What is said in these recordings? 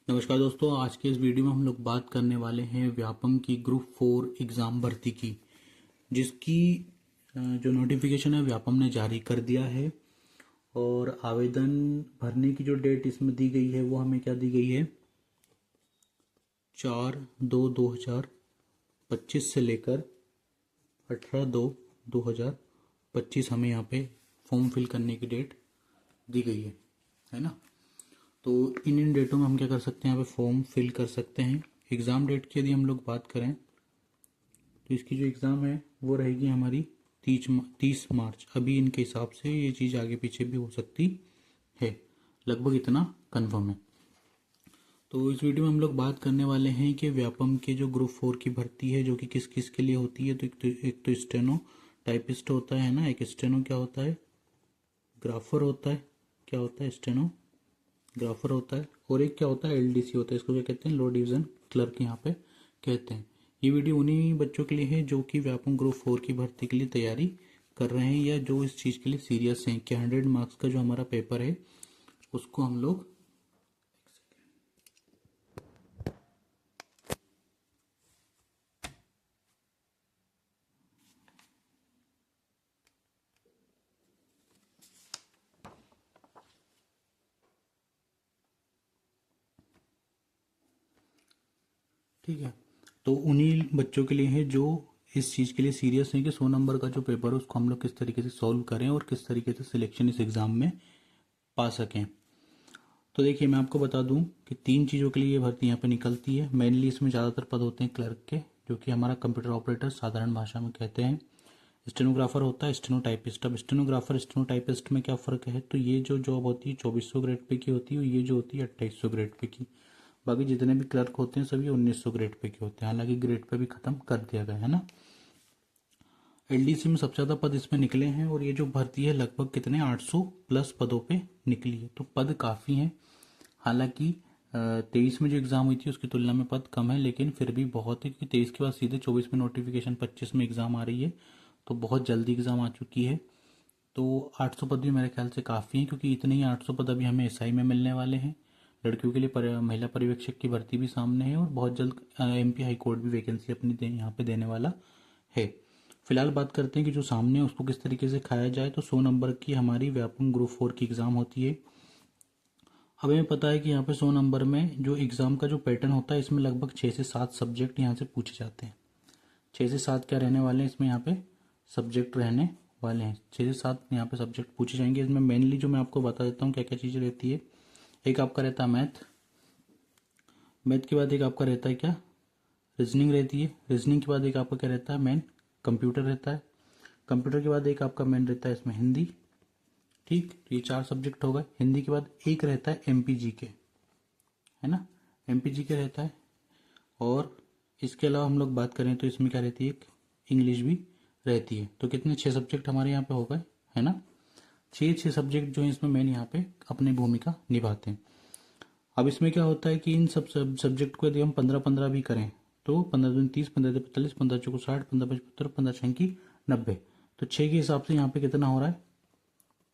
नमस्कार दोस्तों, आज के इस वीडियो में हम लोग बात करने वाले हैं व्यापम की ग्रुप 4 एग्ज़ाम भर्ती की, जिसकी जो नोटिफिकेशन है व्यापम ने जारी कर दिया है। और आवेदन भरने की जो डेट इसमें दी गई है वो हमें क्या दी गई है, 4/2/2025 से लेकर 18/2/2025 हमें यहाँ पे फॉर्म फिल करने की डेट दी गई है ना। तो इन डेटों में हम क्या कर सकते हैं, यहाँ पे फॉर्म फिल कर सकते हैं। एग्ज़ाम डेट की यदि हम लोग बात करें तो इसकी जो एग्ज़ाम है वो रहेगी हमारी 30 मार्च। अभी इनके हिसाब से ये चीज़ आगे पीछे भी हो सकती है, लगभग इतना कन्फर्म है। तो इस वीडियो में हम लोग बात करने वाले हैं कि व्यापम के जो ग्रुप 4 की भर्ती है जो कि किस किस के लिए होती है। तो एक तो स्टेनो टाइपिस्ट होता है ना, एक स्टेनो क्या होता है, ग्राफर होता है, क्या होता है स्टेनो ग्राफर होता है, और एक क्या होता है एलडीसी होता है। इसको क्या कहते हैं, लो डिवीज़न क्लर्क यहाँ पे कहते हैं। ये वीडियो उन्हीं बच्चों के लिए है जो कि व्यापम ग्रुप 4 की भर्ती के लिए तैयारी कर रहे हैं या जो इस चीज़ के लिए सीरियस हैं कि 100 मार्क्स का जो हमारा पेपर है उसको हम लोग ठीक है। तो उन्हीं बच्चों के लिए है जो इस चीज़ के लिए सीरियस हैं कि 100 नंबर का जो पेपर है उसको हम लोग किस तरीके से सॉल्व करें और किस तरीके से सिलेक्शन इस एग्ज़ाम में पा सकें। तो देखिए, मैं आपको बता दूं कि 3 चीज़ों के लिए ये भर्ती यहाँ पे निकलती है। मेनली इसमें ज़्यादातर पद होते हैं क्लर्क के, जो कि हमारा कंप्यूटर ऑपरेटर साधारण भाषा में कहते हैं। स्टेनोग्राफर होता है, स्टेनोटाइपिस्ट। अब स्टेनोग्राफर स्टेनोटाइपिस्ट में क्या फ़र्क है, तो ये जो जॉब होती है 2400 ग्रेड पे की होती है, और ये जो होती है 2800 ग्रेड पे की। बाकी जितने भी क्लर्क होते हैं सभी 1900 ग्रेड पे के होते हैं, हालांकि ग्रेड पे भी ख़त्म कर दिया गया है ना। एलडीसी में सबसे ज़्यादा पद इसमें निकले हैं, और ये जो भर्ती है लगभग कितने 800 प्लस पदों पे निकली है, तो पद काफ़ी हैं। हालांकि 23 में जो एग्ज़ाम हुई थी उसकी तुलना में पद कम है, लेकिन फिर भी बहुत है, क्योंकि 23 के बाद सीधे 24 में नोटिफिकेशन, 25 में एग्ज़ाम आ रही है, तो बहुत जल्दी एग्ज़ाम आ चुकी है। तो 800 पद भी मेरे ख्याल से काफ़ी हैं, क्योंकि इतने ही 800 पद अभी हमें एसआई में मिलने वाले हैं। लड़कियों के लिए महिला पर्यवेक्षक की भर्ती भी सामने है, और बहुत जल्द एमपी हाई कोर्ट भी वैकेंसी अपनी यहाँ पे देने वाला है। फिलहाल बात करते हैं कि जो सामने है उसको किस तरीके से खाया जाए। तो 100 नंबर की हमारी व्यापम ग्रुप 4 की एग्ज़ाम होती है। अब हमें पता है कि यहाँ पे 100 नंबर में जो एग्ज़ाम का जो पैटर्न होता है इसमें लगभग 6 से 7 सब्जेक्ट यहाँ से पूछे जाते हैं। 6 से 7 क्या रहने वाले हैं इसमें, यहाँ पे सब्जेक्ट रहने वाले हैं। 6 से 7 यहाँ पे सब्जेक्ट पूछे जाएंगे। इसमें मेनली जो मैं आपको बता देता हूँ क्या क्या चीज़ें रहती है। एक आपका रहता है मैथ, मैथ के बाद एक आपका रहता है क्या, रीजनिंग रहती है। रीजनिंग के बाद एक आपका क्या रहता है, मेन कंप्यूटर रहता है। कंप्यूटर के बाद एक आपका मेन रहता है इसमें हिंदी। ठीक, तो ये 4 सब्जेक्ट हो गए। हिंदी के बाद एक रहता है एमपीजी के, है ना, एमपीजी के रहता है। और इसके अलावा हम लोग बात करें तो इसमें क्या रहती है, एक इंग्लिश भी रहती है। तो कितने 6 सब्जेक्ट हमारे यहाँ पे हो गए, है ना। 6 सब्जेक्ट जो है इसमें मेन यहाँ पे अपनी भूमिका निभाते हैं। अब इसमें क्या होता है कि इन सब सब्जेक्ट को यदि हम 15-15 भी करें तो 15 दूनी 30, 15 दूनी 45, 15 चौको 60, 15 पचपन 75, 15 छंकी 90। तो 6 के हिसाब से यहाँ पे कितना हो रहा है,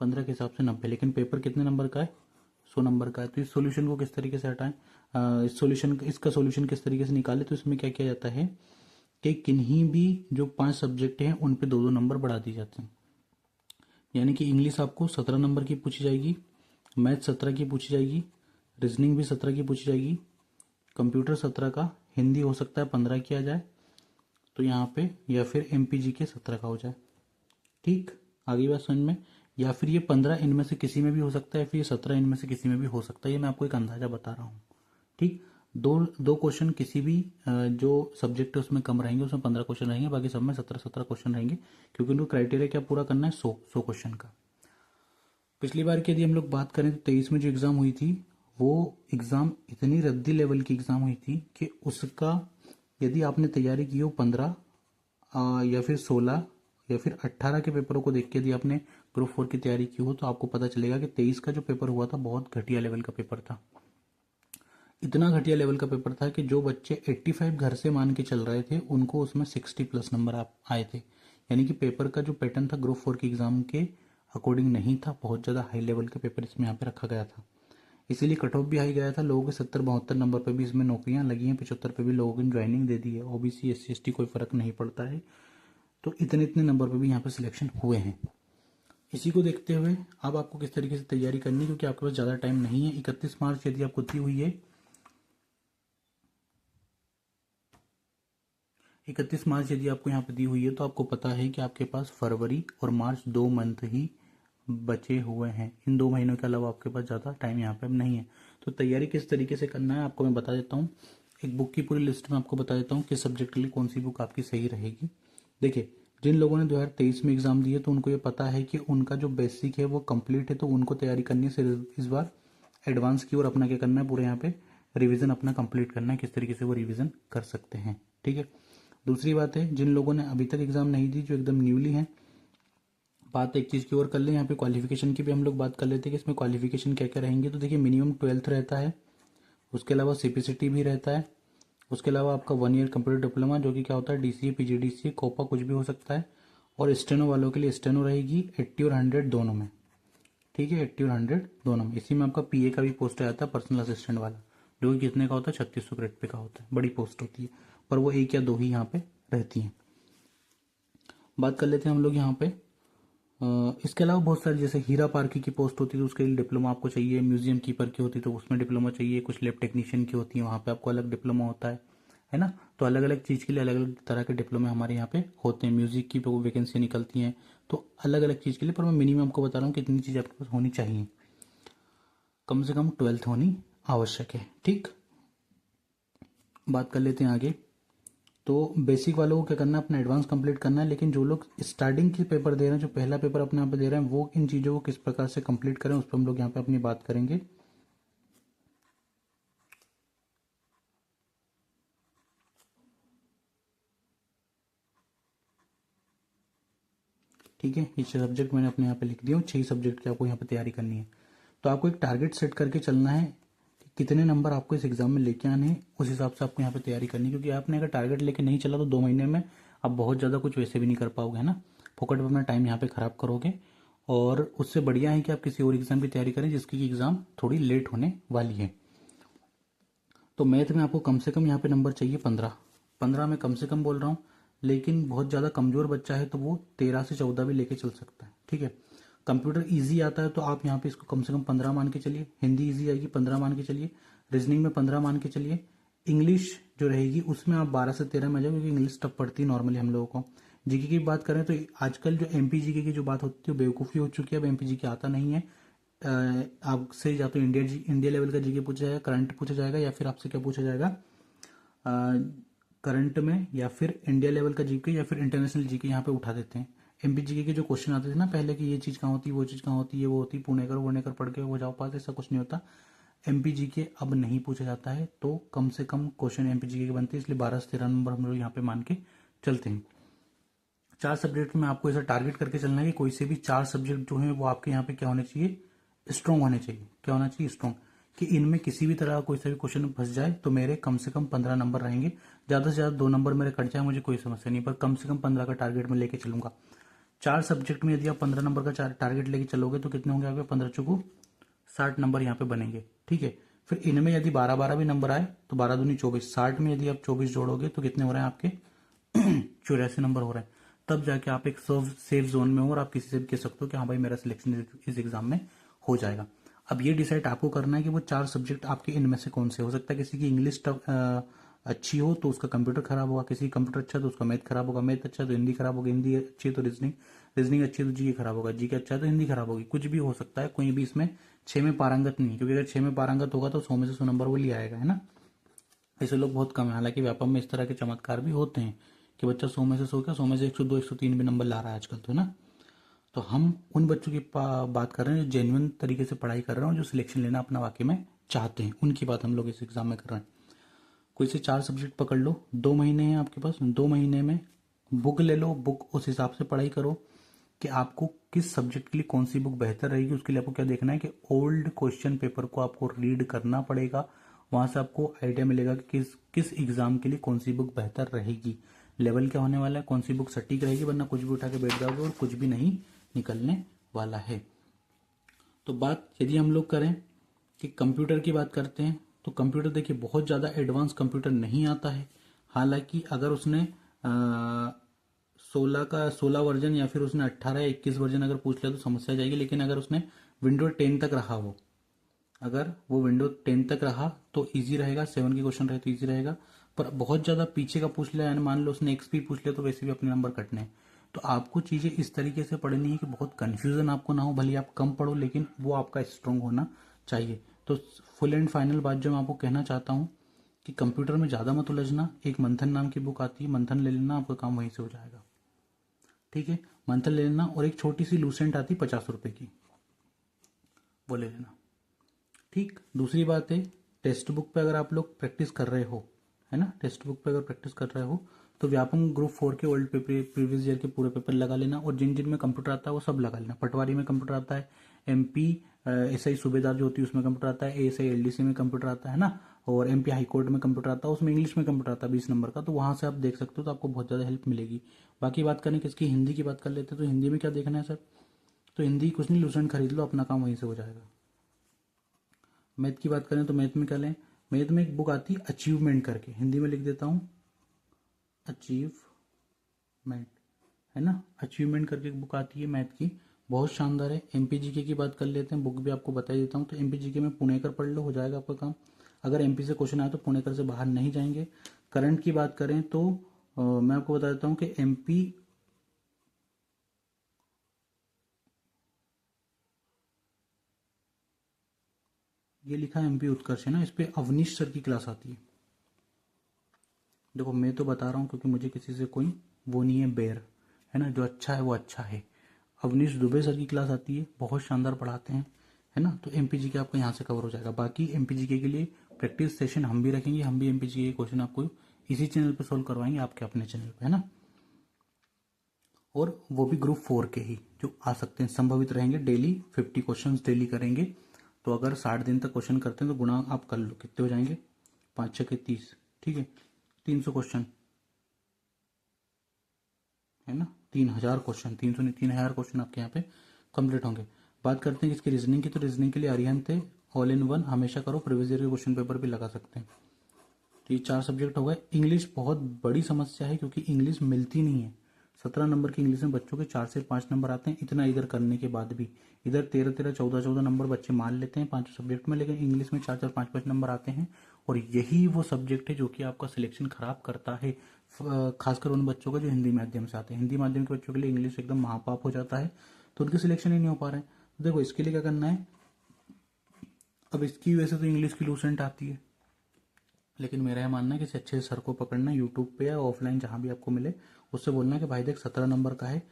15 के हिसाब से 90। लेकिन पेपर कितने नंबर का है, 100 नंबर का है। तो इस सॉल्यूशन को किस तरीके से हटाएं, इसका सॉल्यूशन किस तरीके से निकालें। तो इसमें क्या किया जाता है कि किन्हीं भी जो 5 सब्जेक्ट हैं उन पे 2-2 नंबर बढ़ा दिए जाते हैं। यानी कि इंग्लिश आपको 17 नंबर की पूछी जाएगी, मैथ 17 की पूछी जाएगी, रीजनिंग भी 17 की पूछी जाएगी, कंप्यूटर 17 का, हिंदी हो सकता है 15 की आ जाए तो यहाँ पे, या फिर एमपीजी के 17 का हो जाए। ठीक, आगे बात समझ में। या फिर ये 15 इनमें से किसी में भी हो सकता है, फिर ये 17 इनमें से किसी में भी हो सकता है। ये मैं आपको एक अंदाजा बता रहा हूँ। ठीक, दो दो क्वेश्चन किसी भी जो सब्जेक्ट है उसमें कम रहेंगे, उसमें 15 क्वेश्चन रहेंगे, बाकी सब में 17-17 क्वेश्चन रहेंगे, क्योंकि उनको क्राइटेरिया क्या पूरा करना है, 100 क्वेश्चन का। पिछली बार की यदि हम लोग बात करें तो 23 में जो एग्ज़ाम हुई थी वो एग्ज़ाम इतनी रद्दी लेवल की एग्ज़ाम हुई थी कि उसका यदि आपने तैयारी की हो 15 या फिर 16 या फिर 18 के पेपरों को देख के यदि आपने ग्रुप 4 की तैयारी की हो तो आपको पता चलेगा कि 23 का जो पेपर हुआ था बहुत घटिया लेवल का पेपर था। इतना घटिया लेवल का पेपर था कि जो बच्चे 85 घर से मान के चल रहे थे उनको उसमें 60 प्लस नंबर आए थे। यानी कि पेपर का जो पैटर्न था ग्रुप 4 की एग्ज़ाम के अकॉर्डिंग नहीं था, बहुत ज़्यादा हाई लेवल का पेपर इसमें यहाँ पे रखा गया था। इसीलिए कट ऑफ भी हाई गया था। लोगों के 70-72 नंबर पे भी इसमें नौकरियां लगी हैं, 75 पे भी लोगों ने ज्वाइनिंग दे दी है। ओबीसी SC ST कोई फर्क नहीं पड़ता है। तो इतने इतने नंबर पे भी यहाँ पे सिलेक्शन हुए हैं। इसी को देखते हुए अब आपको किस तरीके से तैयारी करनी है, क्योंकि आपके पास ज़्यादा टाइम नहीं है। 31 मार्च यदि आपको दी हुई है, 31 मार्च यदि आपको यहाँ पे दी हुई है, तो आपको पता है कि आपके पास फरवरी और मार्च 2 मंथ ही बचे हुए हैं। इन 2 महीनों के अलावा आपके पास ज़्यादा टाइम यहाँ पे अब नहीं है। तो तैयारी किस तरीके से करना है आपको मैं बता देता हूँ। एक बुक की पूरी लिस्ट में आपको बता देता हूँ किस सब्जेक्ट के लिए कौन सी बुक आपकी सही रहेगी। देखिए, जिन लोगों ने 2023 में एग्जाम दिए तो उनको ये पता है कि उनका जो बेसिक है वो कंप्लीट है, तो उनको तैयारी करनी है। सिर्फ इस बार एडवांस की ओर अपना क्या करना है, पूरे यहाँ पे रिवीजन अपना कंप्लीट करना है, किस तरीके से वो रिवीजन कर सकते हैं। ठीक है। दूसरी बात है, जिन लोगों ने अभी तक एग्जाम नहीं दी, जो एकदम न्यूली हैं, बात एक चीज़ की और कर लें। यहाँ पे क्वालिफिकेशन की भी हम लोग बात कर लेते हैं कि इसमें क्वालिफिकेशन क्या क्या रहेंगे। तो देखिए, मिनिमम 12th रहता है, उसके अलावा CPCT भी रहता है, उसके अलावा आपका 1 ईयर कंप्यूटर डिप्लोमा जो कि क्या होता है DCA PGDCA कोपा कुछ भी हो सकता है। और स्टेनो वालों के लिए स्टेनो रहेगी 80 और 100 दोनों में। ठीक है, 80 और 100 दोनों में। इसी में आपका PA का भी पोस्ट आ जाता है, पर्सनल असिस्टेंट वाला, जो कि कितने का होता है, 3600 क्रेडिट पे का होता है। बड़ी पोस्ट होती है, पर वो 1 या 2 ही यहाँ पे रहती हैं। बात कर लेते हैं हम लोग यहाँ पे इसके अलावा बहुत सारी, जैसे हीरा पार्की की पोस्ट होती है तो उसके लिए डिप्लोमा आपको चाहिए। म्यूजियम कीपर की होती है तो उसमें डिप्लोमा चाहिए। कुछ लैब टेक्नीशियन की होती है, वहाँ पे आपको अलग डिप्लोमा होता है ना। तो अलग अलग चीज़ के लिए अलग अलग तरह के डिप्लोमे हमारे यहाँ पे होते हैं। म्यूजिक की वैकेंसी निकलती हैं, तो अलग अलग चीज़ के लिए। पर मैं मिनिमम आपको बता रहा हूँ कितनी चीज़ आपके पास होनी चाहिए। कम से कम 12th होनी आवश्यक है। ठीक, बात कर लेते हैं आगे। तो बेसिक वालों को क्या करना है, अपना एडवांस कंप्लीट करना है। लेकिन जो लोग स्टार्टिंग के पेपर दे रहे हैं, जो पहला पेपर अपने यहाँ पे दे रहे हैं, वो इन चीज़ों को किस प्रकार से कंप्लीट करें उस पर हम लोग यहाँ पे अपनी बात करेंगे। ठीक है, ये 6 सब्जेक्ट मैंने अपने यहाँ पे लिख दिए। 6 सब्जेक्ट की आपको यहाँ पे तैयारी करनी है। तो आपको एक टारगेट सेट करके चलना है कि कितने नंबर आपको इस एग्जाम में लेके आने हैं, उस हिसाब से आपको यहाँ पे तैयारी करनी है। क्योंकि आपने अगर टारगेट लेके नहीं चला तो 2 महीने में आप बहुत ज़्यादा कुछ वैसे भी नहीं कर पाओगे, है ना। फोकट पर अपना टाइम यहाँ पे खराब करोगे। और उससे बढ़िया है कि आप किसी और एग्जाम की तैयारी करें जिसकी एग्जाम थोड़ी लेट होने वाली है। तो मैथ में आपको कम से कम यहाँ पे नंबर चाहिए 15 में कम से कम बोल रहा हूँ। लेकिन बहुत ज़्यादा कमज़ोर बच्चा है तो वो 13 से 14 भी लेके चल सकता है। ठीक है, कंप्यूटर इजी आता है तो आप यहाँ पे इसको कम से कम 15 मान के चलिए। हिंदी इजी आएगी, 15 मान के चलिए। रीजनिंग में 15 मान के चलिए। इंग्लिश जो रहेगी उसमें आप 12 से 13 में आ जाओ, क्योंकि इंग्लिश टफ पड़ती है नॉर्मली हम लोगों को। जीके की बात करें तो आजकल जो MPGK की जो बात होती है बेवकूफ़ी हो चुकी है। अब MPGK आता नहीं है। आपसे या तो इंडिया लेवल का जीके पूछा जाएगा, करंट पूछा जाएगा, या फिर आपसे क्या पूछा जाएगा, करंट में, या फिर इंडिया लेवल का जीके, या फिर इंटरनेशनल जीके यहाँ पे उठा देते हैं। MPGK के जो क्वेश्चन आते थे ना पहले कि ये चीज़ कहाँ होती है, वो चीज़ कहाँ होती है, वो होती पुणे कर पढ़ के हो जाओ पास, ऐसा कुछ नहीं होता। MPGK अब नहीं पूछा जाता है, तो कम से कम क्वेश्चन MPGK के बनते हैं। इसलिए 12 से 13 नंबर हम लोग यहाँ पे मान के चलते हैं। 4 सब्जेक्ट में आपको ऐसा टारगेट करके चलना है कि कोई से भी 4 सब्जेक्ट जो है वो आपके यहाँ पे क्या होने चाहिए, स्ट्रॉन्ग होने चाहिए। क्या होना चाहिए, स्ट्रॉन्ग। कि इनमें किसी भी तरह का कोई सा भी क्वेश्चन फंस जाए तो मेरे कम से कम 15 नंबर रहेंगे। ज़्यादा से ज़्यादा 2 नंबर मेरे कट जाए मुझे कोई समस्या नहीं, पर कम से कम 15 का टारगेट मैं लेके चलूंगा। 4 सब्जेक्ट में यदि आप 15 नंबर का टारगेट लेके चलोगे तो कितने होंगे आपके, 15 चौको 60 नंबर यहाँ पे बनेंगे। ठीक है, फिर इनमें यदि 12 भी नंबर आए तो 12 दूनी 24, 60 में यदि आप 24 जोड़ोगे तो कितने हो रहे हैं आपके 84 नंबर हो रहे हैं। तब जाके आप एक सेफ जोन में हो और आप किसी से भी कह सकते हो कि हाँ भाई मेरा सिलेक्शन इस एग्जाम में हो जाएगा। अब ये डिसाइड आपको करना है कि वो 4 सब्जेक्ट आपके इनमें से कौन से हो सकता है। किसी की इंग्लिश अच्छी हो तो उसका कंप्यूटर खराब होगा, किसी का कंप्यूटर अच्छा तो उसका मैथ खराब होगा, मैथ अच्छा तो हिंदी खराब होगी, हिंदी अच्छी है तो रीजनिंग, रीजनिंग अच्छी है तो जीके खराब होगा, जीके अच्छा है तो हिंदी खराब होगी। कुछ भी हो सकता है, कोई भी इसमें 6 में पारंगत नहीं, क्योंकि अगर 6 में पारंगत होगा तो 100 में से 100 नंबर वो ले आएगा, है ना। ऐसे लोग बहुत कम है। हालांकि व्यापम में इस तरह के चमत्कार भी होते हैं कि बच्चा 100 में से 100 क्या 100 में से 102 103 भी नंबर ला रहा है आजकल, तो है ना। तो हम उन बच्चों की बात कर रहे हैं जो जेन्युइन तरीके से पढ़ाई कर रहे हैं और जो सिलेक्शन लेना अपना वाकई में चाहते हैं, उनकी बात हम लोग इस एग्जाम में कर रहे हैं। कोई से 4 सब्जेक्ट पकड़ लो, 2 महीने हैं आपके पास, 2 महीने में बुक ले लो, बुक उस हिसाब से पढ़ाई करो कि आपको किस सब्जेक्ट के लिए कौन सी बुक बेहतर रहेगी। उसके लिए आपको क्या देखना है कि ओल्ड क्वेश्चन पेपर को आपको रीड करना पड़ेगा। वहां से आपको आइडिया मिलेगा कि किस किस एग्जाम के लिए कौन सी बुक बेहतर रहेगी, लेवल क्या होने वाला है, कौन सी बुक सटीक रहेगी, वरना कुछ भी उठा के बैठ जाओगे और कुछ भी नहीं निकलने वाला है। तो बात यदि हम लोग करें कि कंप्यूटर की बात करते हैं तो कंप्यूटर देखिए बहुत ज़्यादा एडवांस कंप्यूटर नहीं आता है। हालांकि अगर उसने 16 वर्जन या फिर उसने 18 या 21 वर्जन अगर पूछ लिया तो समस्या जाएगी। लेकिन अगर उसने विंडो 10 तक रहा हो, अगर वो विंडो 10 तक रहा तो इजी रहेगा, 7 के क्वेश्चन रहे तो इजी रहेगा। पर बहुत ज़्यादा पीछे का पूछ लिया, यानी मान लो उसने एक्सपी पूछ लिया, तो वैसे भी अपने नंबर कटने हैं। तो आपको चीज़ें इस तरीके से पढ़नी है कि बहुत कन्फ्यूजन आपको ना हो, भले आप कम पढ़ो लेकिन वो आपका स्ट्रांग होना चाहिए। तो फुल एंड फाइनल बात जो मैं आपको कहना चाहता हूँ कि कंप्यूटर में ज़्यादा मत उलझना। एक मंथन नाम की बुक आती है, मंथन ले लेना, आपका काम वहीं से हो जाएगा। ठीक है, मंथन ले लेना। और एक छोटी सी लूसेंट आती 50 रुपए की, वो ले लेना। ठीक, दूसरी बात है, टेक्स्ट बुक पे अगर आप लोग प्रैक्टिस कर रहे हो, है ना, टेक्स्ट बुक पे अगर प्रैक्टिस कर रहे हो तो व्यापम ग्रुप 4 के ओल्ड पेपर प्रीवियस ईयर के पूरे पेपर लगा लेना। और जिन जिन में कंप्यूटर आता है वो सब लगा लेना। पटवारी में कंप्यूटर आता है, एमपी एसआई सूबेदार जो होती है उसमें कंप्यूटर आता है, एएसआई एलडीसी में कंप्यूटर आता है ना, और एमपी हाईकोर्ट में कंप्यूटर आता है, उसमें इंग्लिश में कंप्यूटर आता है 20 नंबर का। तो वहां से आप देख सकते हो, तो आपको बहुत ज़्यादा हेल्प मिलेगी। बाकी बात करें किसकी, हिंदी की बात कर लेते हैं। तो हिंदी में क्या देखना है सर, तो हिंदी कुछ नहीं, लूसेंट खरीद लो, अपना काम वहीं से हो जाएगा। मैथ की बात करें तो मैथ में क्या लें, मैथ में एक बुक आती है अचीवमेंट करके, हिंदी में लिख देता हूँ अचीवमेंट, है ना, अचीवमेंट करके एक बुक आती है मैथ की, बहुत शानदार है। एमपीजीके की बात कर लेते हैं, बुक भी आपको बता ही देता हूँ। तो एमपीजीके में पुणेकर पढ़ लो, हो जाएगा आपका काम। अगर एमपी से क्वेश्चन आए तो पुणेकर से बाहर नहीं जाएंगे। करंट की बात करें तो मैं आपको बता देता हूँ कि एमपी ये लिखा है एमपी उत्कर्ष, है ना, इस पे अवनीश सर की क्लास आती है। देखो मैं तो बता रहा हूँ क्योंकि मुझे किसी से कोई वो नहीं है बैर, है ना, जो अच्छा है वो अच्छा है। अवनीश दुबे सर की क्लास आती है, बहुत शानदार पढ़ाते हैं, है ना। तो एमपीजी के आपका यहाँ से कवर हो जाएगा। बाकी एमपीजी के लिए प्रैक्टिस सेशन हम भी रखेंगे, हम भी एमपीजी के क्वेश्चन आपको इसी चैनल पे सोल्व करवाएंगे, आपके अपने चैनल पे, है ना। और वो भी ग्रुप 4 के ही जो आ सकते हैं, संभवित रहेंगे। डेली 50 क्वेश्चन डेली करेंगे। तो अगर 60 दिन तक क्वेश्चन करते हैं तो गुणा आप कर लो, कितने हो जाएंगे, 5 6 के 30, ठीक है, 300 क्वेश्चन, है ना, 3000 क्वेश्चन, 300 नहीं 3000 क्वेश्चन आपके यहाँ पे कंप्लीट होंगे। बात करते हैं इसकी रीजनिंग की, तो रीजनिंग के लिए अरिहंत है, ऑल इन वन हमेशा करो, प्रीवियस ईयर के क्वेश्चन पेपर भी लगा सकते हैं। तो ये 4 सब्जेक्ट हो गए। इंग्लिश बहुत बड़ी समस्या है क्योंकि इंग्लिश मिलती नहीं है। 17 नंबर की इंग्लिश में बच्चों के 4 से 5 नंबर आते हैं, इतना इधर करने के बाद भी। इधर 13 14 नंबर बच्चे मान लेते हैं 5 सब्जेक्ट में, लेकिन इंग्लिश में 4 4 5 5 नंबर आते हैं। और यही वो सब्जेक्ट है जो कि आपका सिलेक्शन खराब करता है, खासकर उन बच्चों का जो हिंदी माध्यम से आते हैं। हिंदी माध्यम के बच्चों के लिए इंग्लिश एकदम महापाप हो जाता है, तो उनके सिलेक्शन ही नहीं हो पा रहे हैं। तो देखो इसके लिए क्या करना है, अब इसकी वजह से तो इंग्लिश की लूसेंट आती है, लेकिन मेरा यह मानना है कि किसी अच्छे सर को पकड़ना यूट्यूब पे या ऑफलाइन जहां भी आपको मिले, उससे बोलना कि भाई देख 17 नंबर का है,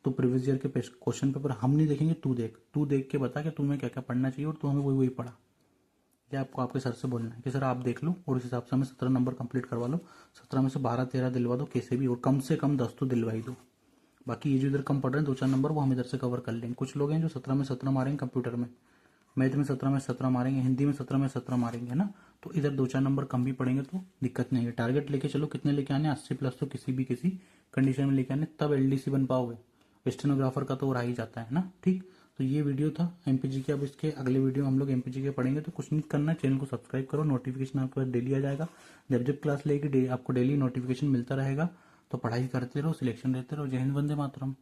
तो प्रीवियस ईयर के क्वेश्चन पेपर हम नहीं देखेंगे, तू देख के बता कि तुम्हें क्या क्या पढ़ना चाहिए और तू हमें वही वही पढ़ा। ये आपको आपके सर से बोलना है कि सर आप देख लो और उस हिसाब से हमें 17 नंबर कंप्लीट करवा लो, 17 में से 12 13 दिलवा दो कैसे भी, और कम से कम 10 तो दिलवाई दो। बाकी ये जो इधर कम पढ़ रहे हैं 2 4 नंबर वो हम इधर से कवर कर लेंगे। कुछ लोग हैं जो 17 में 17 मारेंगे कंप्यूटर में, मैथ में 17 में 17 मारेंगे, हिंदी में 17 में 17 मारेंगे, है ना। तो इधर 2 4 नंबर कम भी पड़ेंगे तो दिक्कत नहीं है। टारगेट लेके चलो, कितने लेके आने, 80 प्लस तो किसी भी किसी कंडीशन में लेके आने, तब एलडीसी बन पाओगे। स्टेनोग्राफर का तो और आ ही जाता है ना। ठीक, तो ये वीडियो था एमपीजी के। अब इसके अगले वीडियो हम लोग एमपीजी के पढ़ेंगे। तो कुछ नहीं करना, चैनल को सब्सक्राइब करो, नोटिफिकेशन आपके पास डेली आ जाएगा। जब जब क्लास लेगी आपको डेली नोटिफिकेशन मिलता रहेगा। तो पढ़ाई करते रहो, सिलेक्शन लेते रहो। जय हिंद, वंदे मातरम।